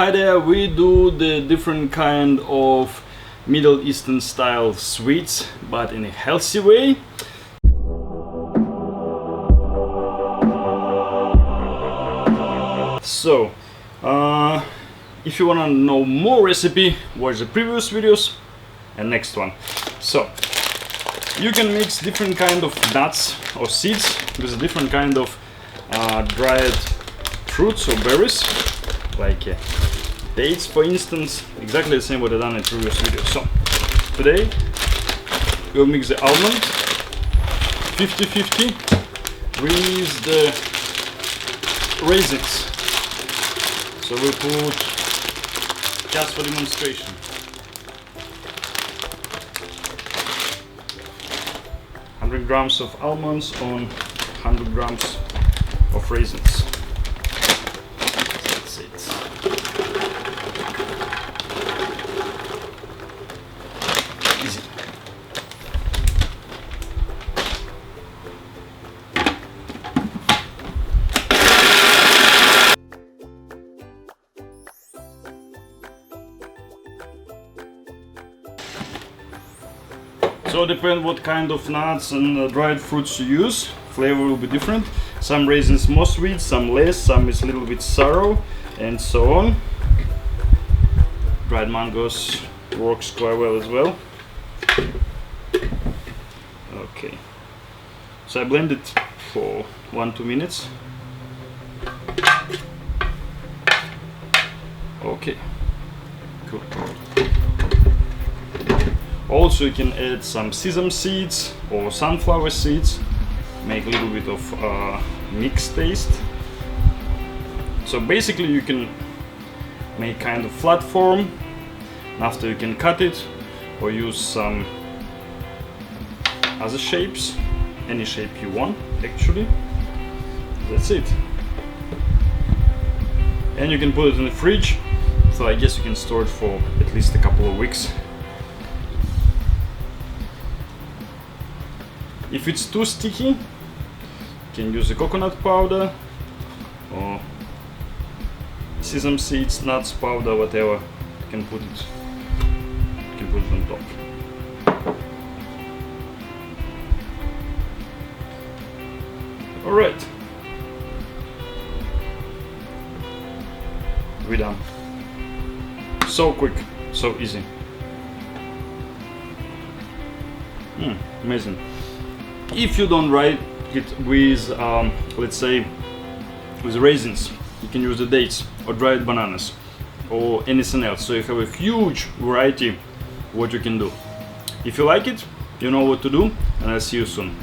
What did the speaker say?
Hi there, we do the different kind of Middle Eastern style sweets, but in a healthy way. So, if you wanna know more recipe, watch the previous videos and next one. So, you can mix different kind of nuts or seeds with a different kind of dried fruits or berries, like dates for instance, exactly the same what I done in previous video. So today we'll mix the almond 50-50 with the raisins. So we put just for demonstration 100 grams of almonds on 100 grams of raisins. That's it. Easy. So depend what kind of nuts and dried fruits you use. Flavor will be different. Some raisins more sweet, some less, some is a little bit sour, and so on. Dried mangoes works quite well as well. Okay. So I blend it for 1-2 minutes. Okay. Cool. Also you can add some sesame seeds or sunflower seeds, make a little bit of mixed taste. So basically you can make kind of flat form, and after you can cut it or use some other shapes, any shape you want actually. That's it. And you can put it in the fridge, so I guess you can store it for at least a couple of weeks. If it's too sticky, you can use the coconut powder or sesame seeds, nuts powder, whatever. You can put it on top. All right, we're done. So quick, so easy. Amazing. If you don't write it with, let's say, with raisins, you can use the dates or dried bananas or anything else. So you have a huge variety what you can do. If you like it, you know what to do, and I'll see you soon.